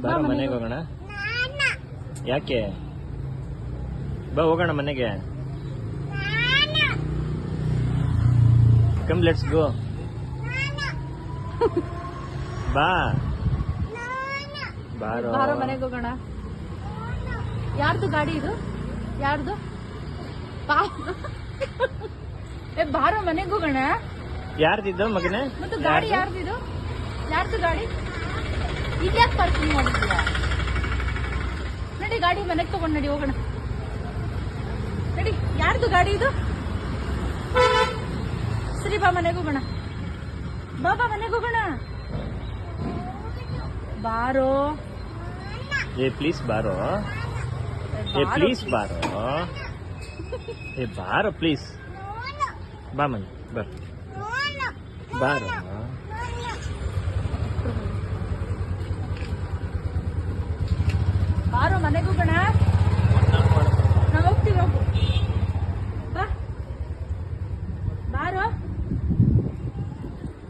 ಬಾರೋ ಮನೆಗೆ ಹೋಗೋಣ. ಯಾಕೆ? ಬಾ ಹೋಗೋಣ ಮನೆಗೆ. Come let's go. ಬಾ ಬಾರೋ ಬಾರೋ ಮನೆಗೆ ಹೋಗೋಣ. ಯಾರ್ದು ಗಾಡಿ ಇದು? ಯಾರ್ದು? ಬಾರೋ ಮನೆಗೆ ಹೋಗೋಣ. ಯಾರ್ದಿದ್ದು ಮಗನೇ? ಮತ್ತು ಗಾಡಿ ಯಾರ್ದಿದು? ಯಾರ್ದು ಗಾಡಿ? ಇದ್ಯಾಕೆ ಪಾರ್ಕಿಂಗ್ ಮಾಡಿದ್ಯಾ? ನಡಿ ಗಾಡಿ ಮನೆಗೆ ತಗೊಂಡ್ ನಡಿ ಹೋಗೋಣ. ನಡಿ. ಯಾರ್ದು ಗಾಡಿ ಇದು? ಸರಿ ಬಾ ಮನೆಗೆ ಹೋಗೋಣ. ಬಾಬಾ ಮನೆಗೆ ಹೋಗೋಣ. ಬಾರೋ. ಏ ಪ್ಲೀಸ್ ಬಾರೋ. ಏ ಪ್ಲೀಸ್ ಬಾರೋ. ಏ ಬಾರೋ ಪ್ಲೀಸ್. ಬಾ ಮನೆ ಬರ್. ಬಾರೋ. ಬಾರೋ ಮನೆಗೆ ಹೋಗೋಣ. ನಾವು ಹೋಗ್ತೀವಿ. ಹೋಗು ಬಾ. ಬಾರೋ.